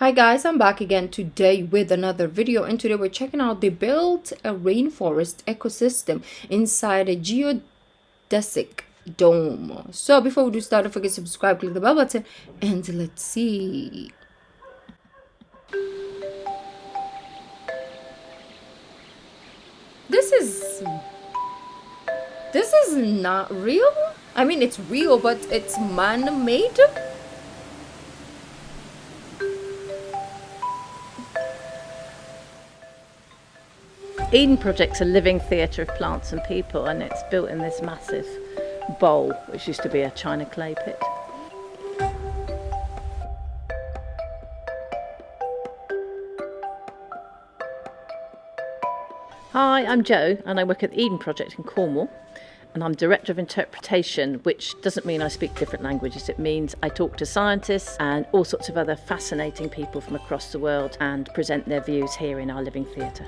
Hi guys, I'm back again today with another video, and today we're checking out they built a rainforest ecosystem inside a geodesic dome. So before we do start, don't forget to subscribe, click the bell button, and let's see. This is not real. I mean, it's real, but it's man-made. Eden Project's a living theatre of plants and people, and it's built in this massive bowl which used to be a china clay pit. Hi, I'm Jo and I work at the Eden Project in Cornwall, and I'm Director of Interpretation, which doesn't mean I speak different languages. It means I talk to scientists and all sorts of other fascinating people from across the world and present their views here in our living theatre.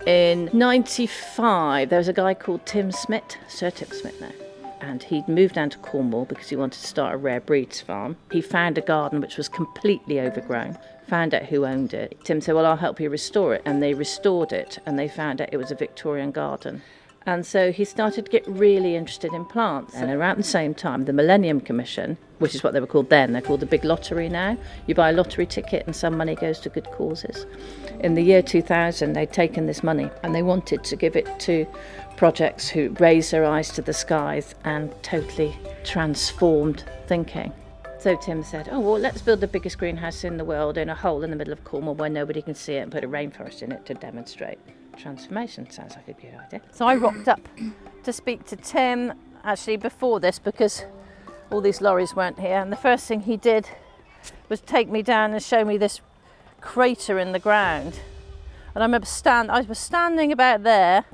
In '95, there was a guy called Sir Tim Smith now, and he'd moved down to Cornwall because he wanted to start a rare breeds farm. He found a garden which was completely overgrown, found out who owned it. Tim said, well, I'll help you restore it, and they restored it, and they found out it was a Victorian garden. And so he started to get really interested in plants. And around the same time, the Millennium Commission, which is what they were called then, they're called the Big Lottery now. You buy a lottery ticket and some money goes to good causes. In the year 2000, they'd taken this money and they wanted to give it to projects who raised their eyes to the skies and totally transformed thinking. So Tim said, oh, well, let's build the biggest greenhouse in the world in a hole in the middle of Cornwall where nobody can see it, and put a rainforest in it to demonstrate transformation. Sounds like a good idea. So I rocked up to speak to Tim actually before this, because all these lorries weren't here, and the first thing he did was take me down and show me this crater in the ground. And I remember I was standing about there.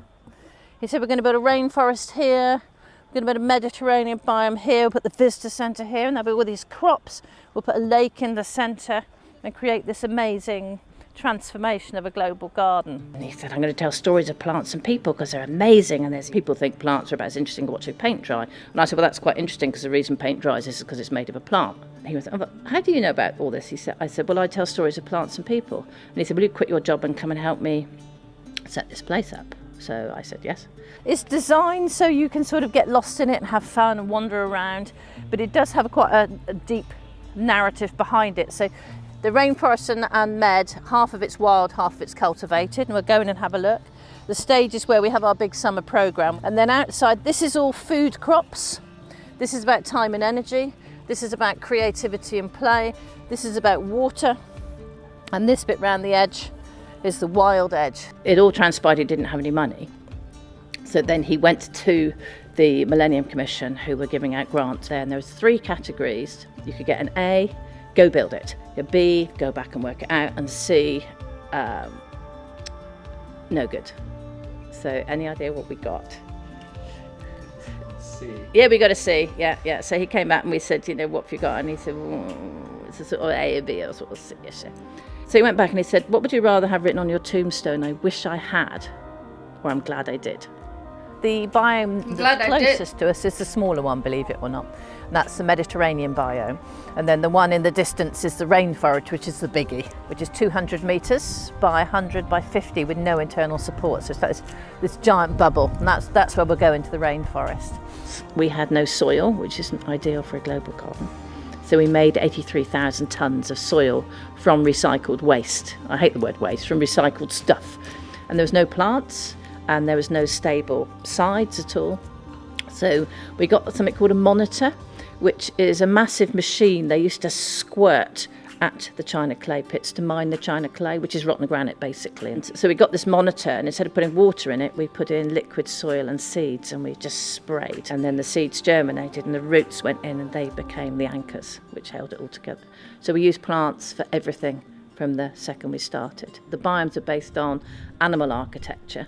He said, we're going to build a rainforest here, we're going to build a Mediterranean biome here, we'll put the visitor centre here, and there'll be all these crops, we'll put a lake in the centre and create this amazing transformation of a global garden. And he said, I'm going to tell stories of plants and people because they're amazing, and there's people think plants are about as interesting as watching paint dry. And I said, well, that's quite interesting, because the reason paint dries is because it's made of a plant. And he was, oh, but how do you know about all this? I said, well, I tell stories of plants and people. And he said, will you quit your job and come and help me set this place up? So I said yes. It's designed so you can sort of get lost in it and have fun and wander around, but it does have quite a deep narrative behind it. So the rainforest and med, half of it's wild, half of it's cultivated, and we'll go in and have a look. The stage is where we have our big summer programme, and then outside, this is all food crops. This is about time and energy. This is about creativity and play. This is about water, and this bit round the edge is the wild edge. It all transpired he didn't have any money. So then he went to the Millennium Commission, who were giving out grants there, and there was 3 categories. You could get an A, go build it. A B, go back and work it out, and C, no good. So any idea what we got? C. Yeah, we got a C. Yeah. So he came back and we said, what have you got? And he said, it's a sort of A or B or sort of C-ish. So he went back and he said, what would you rather have written on your tombstone? I wish I had, or I'm glad I did. The biome closest to us is the smaller one, believe it or not. And that's the Mediterranean biome. And then the one in the distance is the rainforest, which is the biggie, which is 200 metres by 100 by 50 with no internal support. So it's this giant bubble, and that's where we're going to the rainforest. We had no soil, which isn't ideal for a global garden. So we made 83,000 tonnes of soil from recycled waste. I hate the word waste, from recycled stuff. And there was no plants, and there was no stable sides at all. So we got something called a monitor, which is a massive machine they used to squirt at the china clay pits to mine the china clay, which is rotten granite basically. And so we got this monitor, and instead of putting water in it, we put in liquid soil and seeds, and we just sprayed. And then the seeds germinated and the roots went in, and they became the anchors which held it all together. So we used plants for everything from the second we started. The biomes are based on animal architecture,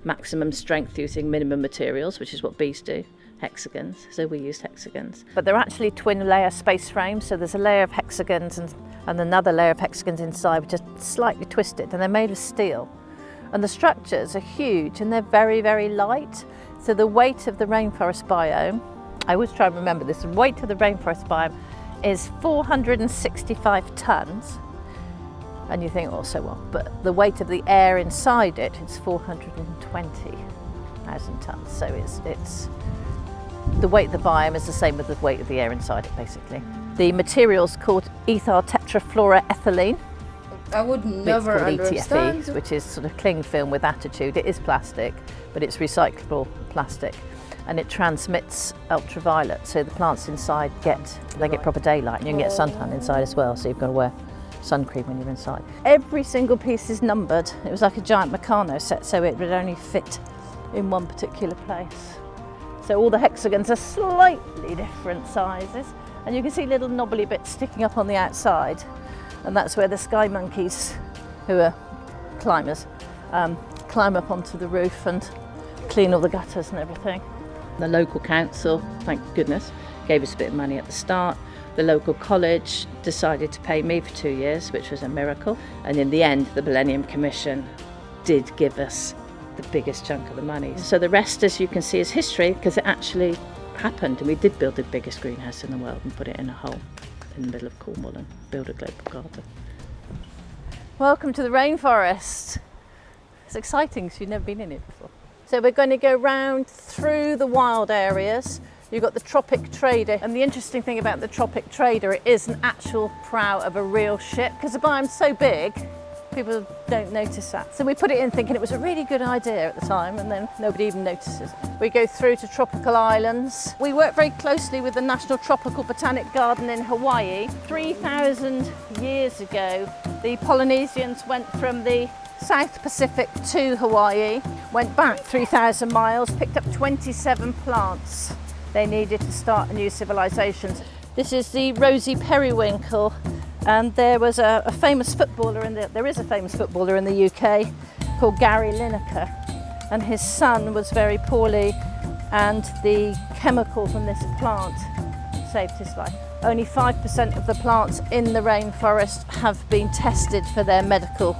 maximum strength using minimum materials, which is what bees do. Hexagons, so we used hexagons. But they're actually twin layer space frames, so there's a layer of hexagons and another layer of hexagons inside, which is slightly twisted, and they're made of steel. And the structures are huge, and they're very, very light. So the weight of the rainforest biome, I always try and remember this, the weight of the rainforest biome is 465 tonnes. And you think, oh, so what? But the weight of the air inside it is 420,000 tonnes. So it's the weight of the biome is the same as the weight of the air inside it, basically. The material's called ethyl tetrafluoroethylene. I would never understand. ETFE, which is sort of cling film with attitude. It is plastic, but it's recyclable plastic, and it transmits ultraviolet. So the plants inside get proper daylight, and you can get suntan inside as well. So you've got to wear sun cream when you're inside. Every single piece is numbered. It was like a giant Meccano set, so it would only fit in one particular place. So all the hexagons are slightly different sizes, and you can see little knobbly bits sticking up on the outside, and that's where the sky monkeys, who are climbers, climb up onto the roof and clean all the gutters and everything. The local council, thank goodness, gave us a bit of money at the start. The local college decided to pay me for 2 years, which was a miracle. And in the end, the Millennium Commission did give us the biggest chunk of the money. So the rest, as you can see, is history, because it actually happened. And we did build the biggest greenhouse in the world and put it in a hole in the middle of Cornwall and build a global garden. Welcome to the rainforest. It's exciting because you've never been in it before. So we're going to go round through the wild areas. You've got the tropic trader, and the interesting thing about the tropic trader, it is an actual prow of a real ship, because the biome's so big, people don't notice that. So we put it in thinking it was a really good idea at the time, and then nobody even notices. We go through to tropical islands. We work very closely with the National Tropical Botanic Garden in Hawaii. 3,000 years ago, the Polynesians went from the South Pacific to Hawaii, went back 3,000 miles, picked up 27 plants they needed to start a new civilization. This is the rosy periwinkle, and there was a famous footballer there is a famous footballer in the UK called Gary Lineker, and his son was very poorly, and the chemical from this plant saved his life. Only 5% of the plants in the rainforest have been tested for their medical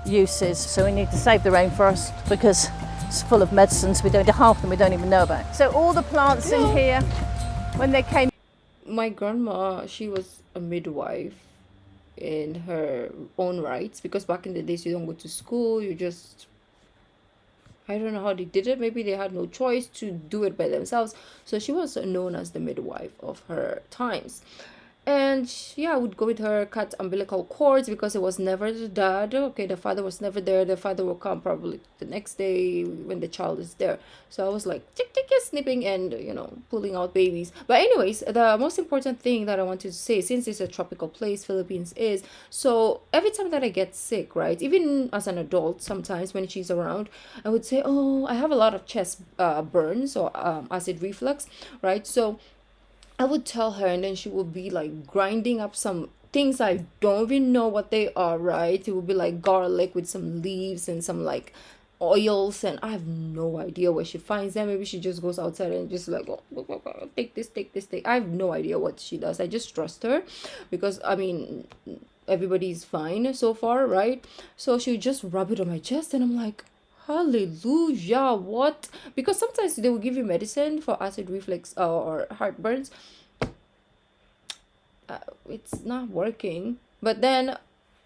uses, so we need to save the rainforest because it's full of medicines. Half of them we don't even know about. So all the plants in here, when they came... My grandma, she was a midwife in her own rights, because back in the days you don't go to school, you just... I don't know how they did it. Maybe they had no choice to do it by themselves. So she was known as the midwife of her times. And yeah, I would go with her, cut umbilical cords, because it was never the dad. Okay, the father was never there. The father will come probably the next day when the child is there. So I was like, tick, tick, snipping and, pulling out babies. But anyways, the most important thing that I wanted to say, since it's a tropical place, Philippines is, so every time that I get sick, right, even as an adult, sometimes when she's around, I would say, oh, I have a lot of chest burns or acid reflux, right? So I would tell her, and then she would be like grinding up some things I don't even know what they are, right? It would be like garlic with some leaves and some like oils, and I have no idea where she finds them. Maybe she just goes outside and just like, oh, take this. I have no idea what she does. I just trust her because, I mean, everybody's fine so far, right? So she would just rub it on my chest, and I'm like, hallelujah, what? Because sometimes they will give you medicine for acid reflux or heartburns. It's not working. But then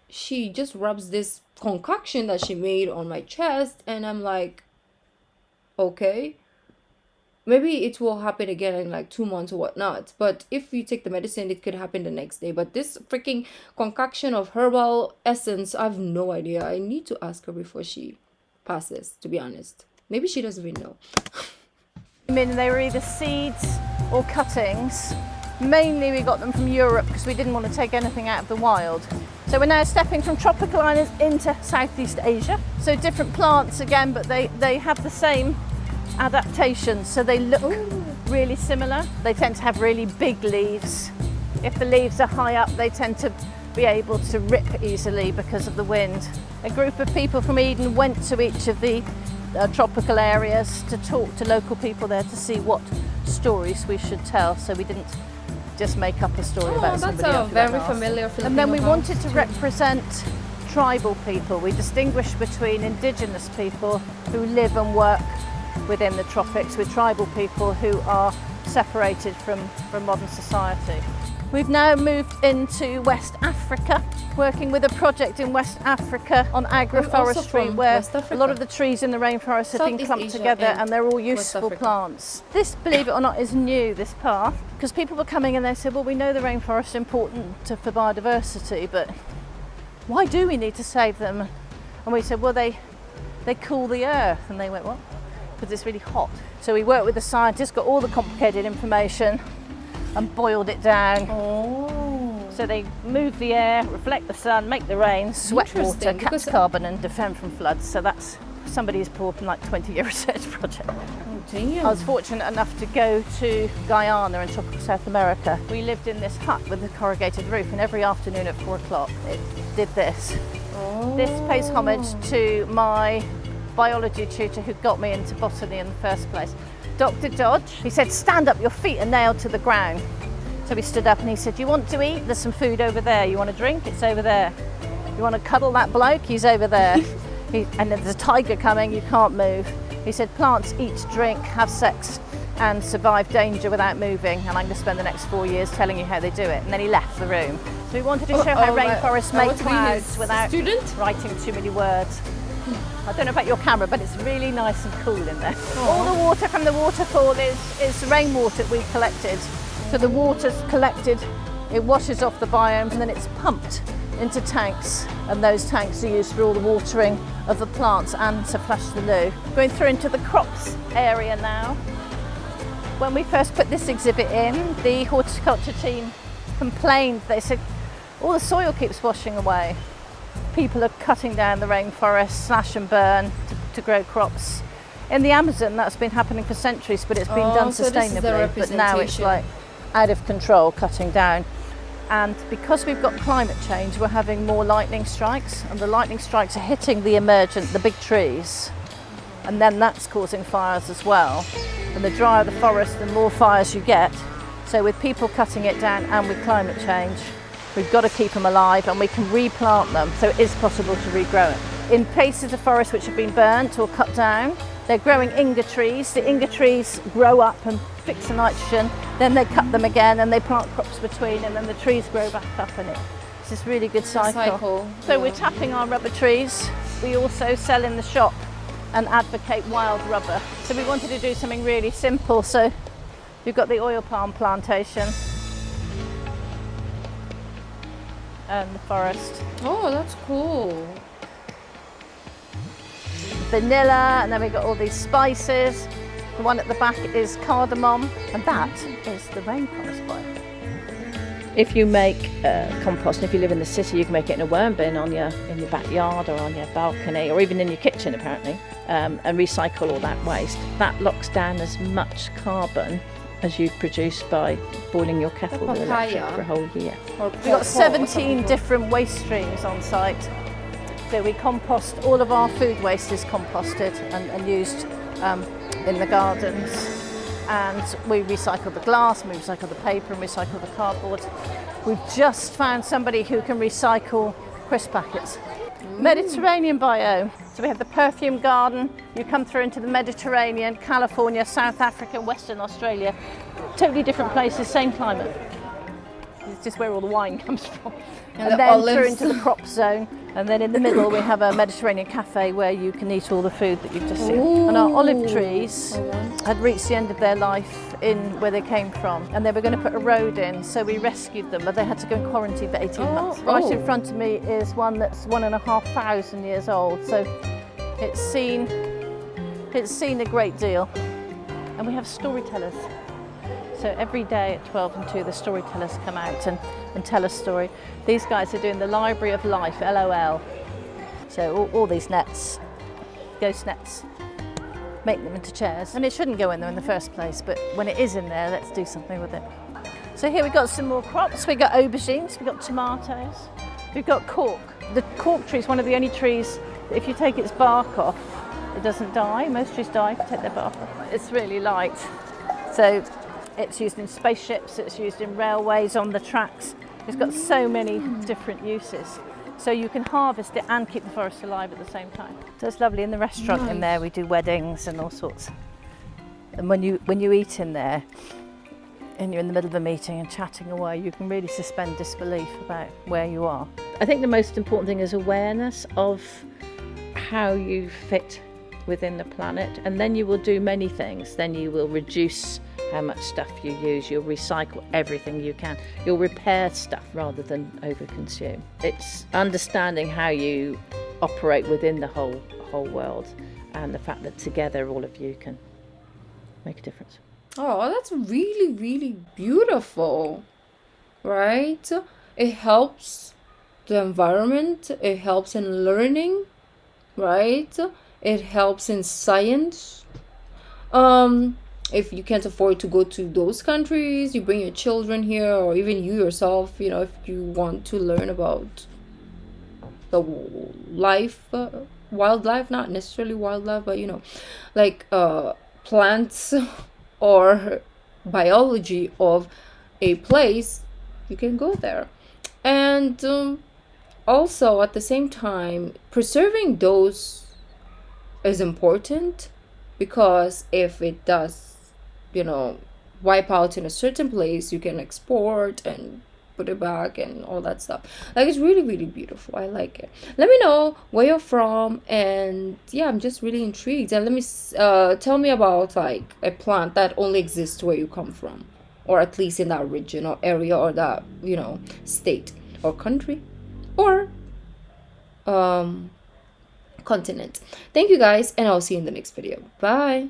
she just rubs this concoction that she made on my chest, and I'm like, okay, maybe it will happen again in like 2 months or whatnot. But if you take the medicine, it could happen the next day. But this freaking concoction of herbal essence, I have no idea. I need to ask her before she passes, to be honest. Maybe she doesn't even know. I mean, they were either seeds or cuttings. Mainly we got them from Europe because we didn't want to take anything out of the wild. So we're now stepping from tropical islands into Southeast Asia. So different plants again, but they have the same adaptations. So they look really similar. They tend to have really big leaves. If the leaves are high up, they tend to be able to rip easily because of the wind. A group of people from Eden went to each of the tropical areas to talk to local people there to see what stories we should tell, so we didn't just make up a story about somebody else. That's a very familiar Filipino. And then we wanted to represent tribal people. We distinguish between indigenous people who live and work within the tropics with tribal people who are separated from modern society. We've now moved into West Africa, working with a project in West Africa on agroforestry, where a lot of the trees in the rainforest have been clumped together and they're all useful plants. This, believe it or not, is new, this path, because people were coming and they said, well, we know the rainforest is important for biodiversity, but why do we need to save them? And we said, well, they cool the earth. And they went, what? Because it's really hot. So we worked with the scientists, got all the complicated information and boiled it down. So they move the air, reflect the sun, make the rain, sweat water, catch carbon and defend from floods. So that's somebody's pulled like 20-year research project. I was fortunate enough to go to Guyana in tropical South America. We lived in this hut with a corrugated roof, and every afternoon at 4 o'clock it did this. This pays homage to my biology tutor who got me into botany in the first place. Dr. Dodge, he said, stand up, your feet are nailed to the ground. So we stood up and he said, you want to eat? There's some food over there. You want to drink? It's over there. You want to cuddle that bloke? He's over there. And there's a tiger coming, you can't move. He said, plants eat, drink, have sex and survive danger without moving. And I'm going to spend the next 4 years telling you how they do it. And then he left the room. So we wanted to show how rainforests make clouds without writing too many words. I don't know about your camera, but it's really nice and cool in there. All the water from the waterfall is rainwater we collected. So the water's collected, it washes off the biomes and then it's pumped into tanks, and those tanks are used for all the watering of the plants and to flush the loo. Going through into the crops area now. When we first put this exhibit in, the horticulture team complained. They said, all the soil keeps washing away. People are cutting down the rainforest, slash and burn to grow crops. In the Amazon, that's been happening for centuries, but it's been done sustainably. But now it's like out of control, cutting down. And because we've got climate change, we're having more lightning strikes, and the lightning strikes are hitting the big trees, and then that's causing fires as well. And the drier the forest, the more fires you get. So with people cutting it down and with climate change, we've got to keep them alive, and we can replant them, so it is possible to regrow it. In places of forest which have been burnt or cut down, they're growing Inga trees. The Inga trees grow up and fix the nitrogen, then they cut them again and they plant crops between, and then the trees grow back up, and it's this really good cycle. So we're tapping our rubber trees. We also sell in the shop and advocate wild rubber. So we wanted to do something really simple. So you've got the oil palm plantation and the forest. Oh, that's cool. Vanilla, and then we've got all these spices. The one at the back is cardamom, and that is the rainforest biome. If you make compost, if you live in the city, you can make it in a worm bin in your backyard or on your balcony, or even in your kitchen apparently, and recycle all that waste. That locks down as much carbon as you've produced by boiling your kettle with electric for a whole year. We've got 17 different waste streams on site. So we compost, all of our food waste is composted and used in the gardens, and we recycle the glass, we recycle the paper and recycle the cardboard. We've just found somebody who can recycle crisp packets. Mediterranean biome. So we have the perfume garden. You come through into the Mediterranean, California, South Africa, Western Australia. Totally different places, same climate. It's just where all the wine comes from. And then olives. Through into the crop zone. And then in the middle we have a Mediterranean cafe where you can eat all the food that you've just seen. Ooh. And our olive trees had reached the end of their life in where they came from, and they were going to put a road in, so we rescued them, but they had to go in quarantine for 18 months. Right in front of me is one that's 1,500 years old, so it's seen a great deal. And we have storytellers. So every day at 12 and 2, the storytellers come out and tell a story. These guys are doing the Library of Life, LOL. So all these nets, ghost nets, make them into chairs. And it shouldn't go in there in the first place, but when it is in there, let's do something with it. So here we've got some more crops. We've got aubergines, we've got tomatoes, we've got cork. The cork tree is one of the only trees that if you take its bark off, it doesn't die. Most trees die if you take their bark off. It's really light. So it's used in spaceships, it's used in railways, on the tracks. It's got so many different uses. So you can harvest it and keep the forest alive at the same time. So it's lovely. In the restaurant in there, we do weddings and all sorts. And when you eat in there, and you're in the middle of a meeting and chatting away, you can really suspend disbelief about where you are. I think the most important thing is awareness of how you fit within the planet, and then you will do many things. Then you will reduce how much stuff you use, you'll recycle everything you can, you'll repair stuff rather than overconsume. It's understanding how you operate within the whole world, and the fact that together all of you can make a difference. Oh, that's really, really beautiful, right? It helps the environment, it helps in learning, right? It helps in science. If you can't afford to go to those countries, you bring your children here, or even you yourself, you know, if you want to learn about the life, wildlife, not necessarily wildlife, but you know, like plants or biology of a place, you can go there. And also at the same time, preserving those is important, because if it does, you know, wipe out in a certain place, you can export and put it back and all that stuff. Like, it's really, really beautiful. I like it. Let me know where you're from, and yeah, I'm just really intrigued. And let me tell me about like a plant that only exists where you come from, or at least in that region or area, or that, you know, state or country or continent. Thank you guys, and I'll see you in the next video. Bye.